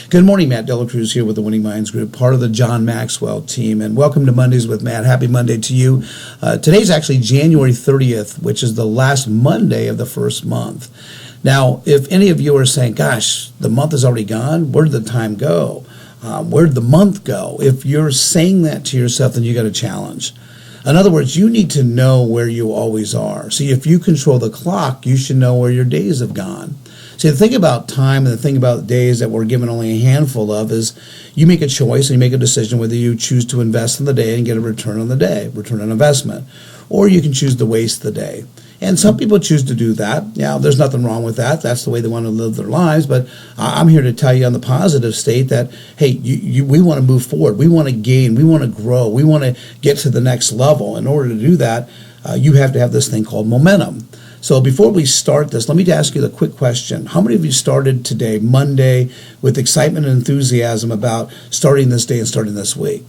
Good morning, Matt Delacruz here with the Winning Minds Group, part of the John Maxwell team, and welcome to Mondays with Matt. Happy Monday to you. Today's actually January 30th, which is the last Monday of the first month. Now, if any of you are saying, gosh, the month is already gone, where did the time go? Where did the month go? If you're saying that to yourself, then you got a challenge. In other words, you need to know where you always are. See, if you control the clock, you should know where your days have gone. See, the thing about time and the thing about days that we're given only a handful of is you make a choice and you make a decision whether you choose to invest in the day and get a return on the day, return on investment, or you can choose to waste the day. And some people choose to do that. Yeah, there's nothing wrong with that. That's the way they want to live their lives. But I'm here to tell you on the positive state that, hey, we want to move forward. We want to gain. We want to grow. We want to get to the next level. In order to do that, you have to have this thing called momentum. So before we start this, let me ask you the quick question. How many of you started today, Monday, with excitement and enthusiasm about starting this day and starting this week?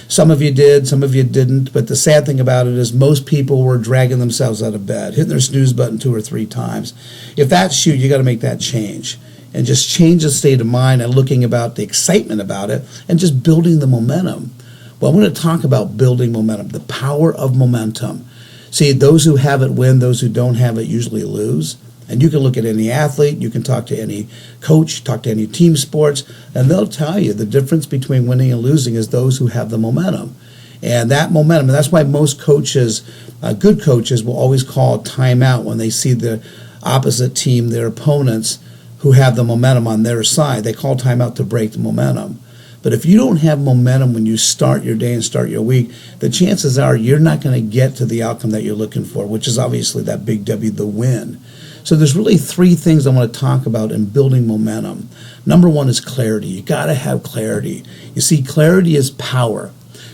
Some of you did, some of you didn't, but the sad thing about it is most people were dragging themselves out of bed, hitting their snooze button 2 or 3 times. If that's you got to make that change and just change the state of mind and looking about the excitement about it and just building the momentum. Well, I'm going to talk about building momentum, the power of momentum. See, those who have it win, those who don't have it usually lose. And you can look at any athlete, you can talk to any coach, talk to any team sports, and they'll tell you the difference between winning and losing is those who have the momentum. And that momentum, and that's why most coaches, good coaches, will always call timeout when they see the opposite team, their opponents, who have the momentum on their side. They call timeout to break the momentum. But if you don't have momentum when you start your day and start your week, the chances are you're not going to get to the outcome that you're looking for, which is obviously that big W, the win. So there's really 3 things I want to talk about in building momentum. Number 1 is clarity. You got to have clarity. You see, clarity is power.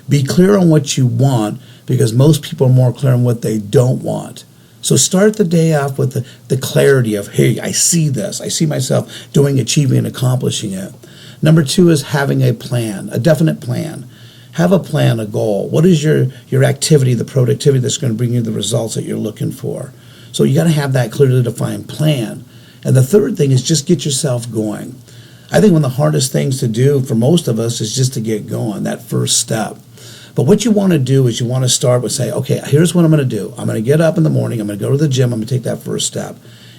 Be clear on what you want because most people are more clear on what they don't want. So start the day off with the clarity of, hey, I see this. I see myself doing, achieving, and accomplishing it. Number 2 is having a plan, a definite plan. Have a plan, a goal. What is your activity, the productivity that's going to bring you the results that you're looking for? So you got to have that clearly defined plan. And the third thing is just get yourself going. I think one of the hardest things to do for most of us is just to get going, that first step. But what you want to do is you want to start with say, okay, here's what I'm going to do. I'm going to get up in the morning. I'm going to go to the gym. I'm going to take that first step.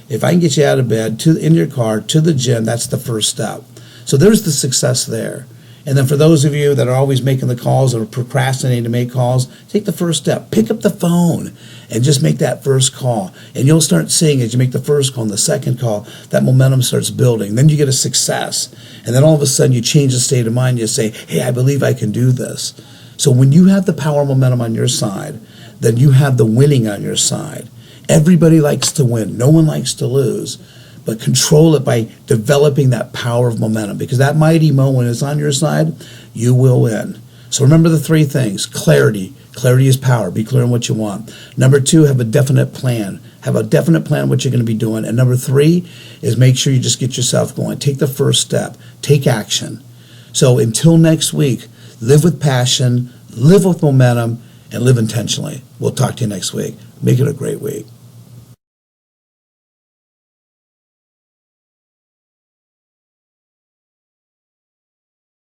If I can get you out of bed, in your car, to the gym, that's the first step. So there's the success there. And then for those of you that are always making the calls or procrastinating to make calls, take the first step. Pick up the phone and just make that first call. And you'll start seeing as you make the first call and the second call, that momentum starts building. Then you get a success. And then all of a sudden you change the state of mind. You say, hey, I believe I can do this. So when you have the power momentum on your side, then you have the winning on your side. Everybody likes to win. No one likes to lose. But control it by developing that power of momentum because that mighty mo, when it's on your side, you will win. So remember the 3 things. Clarity. Clarity is power. Be clear on what you want. Number 2, have a definite plan. Have a definite plan what you're going to be doing. And number 3 is make sure you just get yourself going. Take the first step. Take action. So until next week, live with passion, live with momentum, and live intentionally. We'll talk to you next week. Make it a great week.